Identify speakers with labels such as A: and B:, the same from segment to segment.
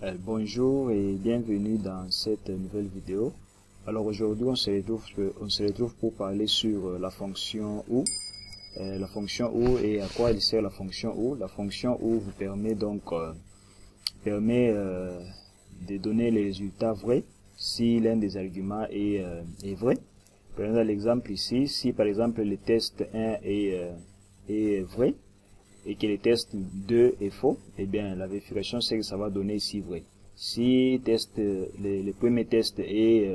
A: Bonjour et bienvenue dans cette nouvelle vidéo. Alors aujourd'hui on se retrouve pour parler sur la fonction OU. La fonction OU et à quoi elle sert la fonction OU. La fonction OU vous permet donc de donner les résultats vrais si l'un des arguments est vrai. Prenons l'exemple ici, si par exemple le test 1 est vrai et que le test 2 est faux, eh bien la vérification c'est que ça va donner ici vrai. Si le premier test est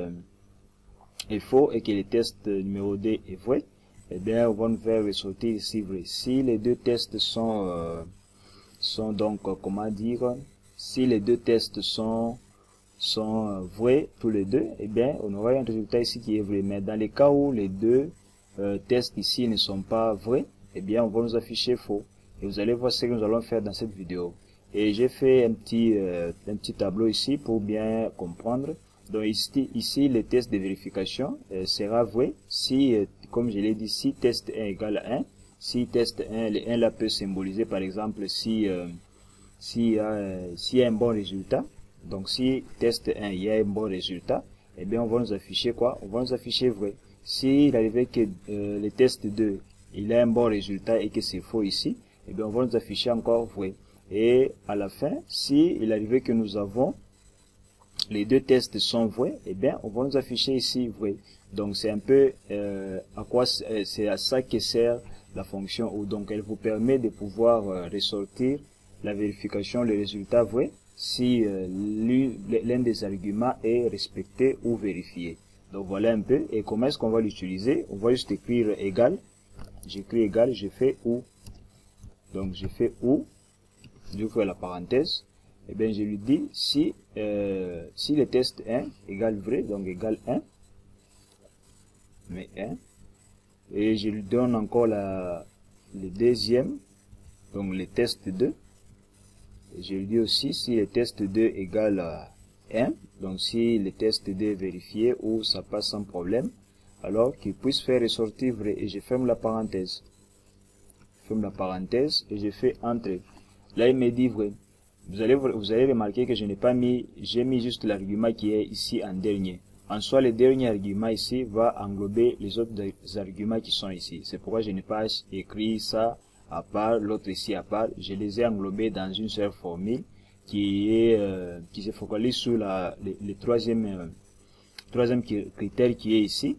A: faux et que le test numéro 2 est vrai, eh bien on va nous faire ressortir ici vrai. Si les deux tests sont donc si les deux tests sont vrais tous les deux, eh bien on aura un résultat ici qui est vrai. Mais dans les cas où les deux tests ici ne sont pas vrais, eh bien on va nous afficher faux. Et vous allez voir ce que nous allons faire dans cette vidéo. Et j'ai fait un petit tableau ici pour bien comprendre. Donc ici le test de vérification sera vrai si, comme je l'ai dit, si test 1 égale 1. Si test 1, le 1 là peut symboliser par exemple s'il y a un bon résultat. Donc si test 1 il y a un bon résultat, eh bien on va nous afficher quoi? On va nous afficher vrai. S'il arrivait que le test 2 il a un bon résultat et que c'est faux ici, eh bien on va nous afficher encore vrai. Et à la fin, si il arrivait que nous avons les deux tests sont vrais, eh bien on va nous afficher ici vrai. Donc c'est un peu c'est à ça que sert la fonction OU. Donc elle vous permet de pouvoir ressortir la vérification, le résultat vrai, si l'un des arguments est respecté ou vérifié. Donc voilà un peu. Et comment est-ce qu'on va l'utiliser? On va juste écrire égal. J'écris égal, je fais OU. Donc je fais OU, j'ouvre la parenthèse. Et bien je lui dis si le test 1 égale vrai, donc égale 1, mais 1. Et je lui donne encore le deuxième, donc le test 2. Et je lui dis aussi si le test 2 égale 1, donc si le test 2 est vérifié ou ça passe sans problème, alors qu'il puisse faire ressortir vrai. Et je ferme la parenthèse. Je ferme la parenthèse et je fais entrer. Là il me dit vrai. Vous allez remarquer que je n'ai pas mis, j'ai mis juste l'argument qui est ici en dernier. En soi, le dernier argument ici va englober les autres arguments qui sont ici. C'est pourquoi je n'ai pas écrit ça à part, l'autre ici à part. Je les ai englobés dans une seule formule qui se focalise sur le troisième critère qui est ici.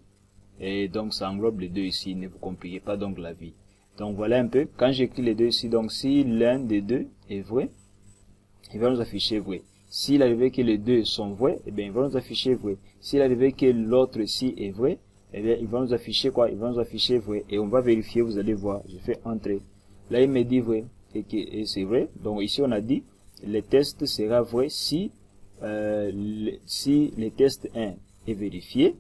A: Et donc ça englobe les deux ici. Ne vous compliquez pas donc la vie. Donc voilà un peu. Quand j'écris les deux ici, donc si l'un des deux est vrai, il va nous afficher vrai. S'il arrive que les deux sont vrais, eh bien, il va nous afficher vrai. S'il arrive que l'autre ici est vrai, eh bien, il va nous afficher quoi? Il va nous afficher vrai. Et on va vérifier, vous allez voir. Je fais entrer. Là, il me dit vrai. Et c'est vrai. Donc, ici, on a dit, le test sera vrai si le test 1 est vérifié.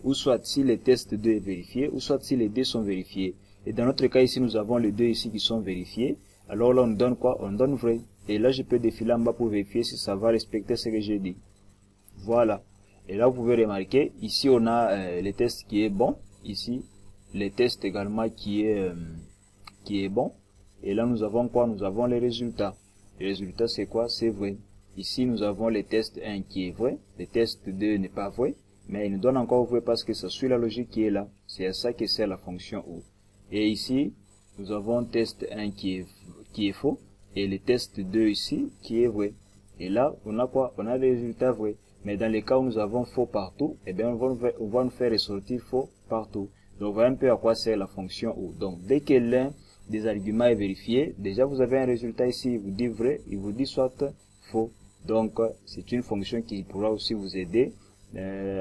A: Ou soit si le test 2 est vérifié, ou soit si les deux sont vérifiés. Et dans notre cas, ici, nous avons les deux ici qui sont vérifiés. Alors là, on donne quoi? On donne vrai. Et là, je peux défiler en bas pour vérifier si ça va respecter ce que j'ai dit. Voilà. Et là, vous pouvez remarquer, ici, on a le test qui est bon. Ici, le test également qui est bon. Et là, nous avons quoi? Nous avons les résultats. Les résultats, c'est quoi? C'est vrai. Ici, nous avons le test 1 qui est vrai. Le test 2 n'est pas vrai. Mais il nous donne encore vrai parce que ça suit la logique qui est là. C'est à ça que sert la fonction OU. Et ici, nous avons test 1 qui est faux et le test 2 ici qui est vrai. Et là, on a quoi? On a les résultats vrais. Mais dans les cas où nous avons faux partout, eh bien, on va nous faire ressortir faux partout. Donc, voilà un peu à quoi sert la fonction OU. Donc, dès que l'un des arguments est vérifié, déjà vous avez un résultat ici, il vous dit vrai, il vous dit soit faux. Donc, c'est une fonction qui pourra aussi vous aider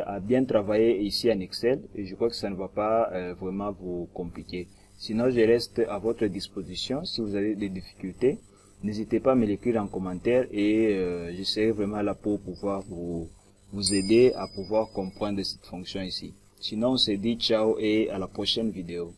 A: à bien travailler ici en Excel. Et je crois que ça ne va pas vraiment vous compliquer. Sinon, je reste à votre disposition. Si vous avez des difficultés, n'hésitez pas à me l'écrire en commentaire et je serai vraiment là pour pouvoir vous aider à pouvoir comprendre cette fonction ici. Sinon, on se dit ciao et à la prochaine vidéo.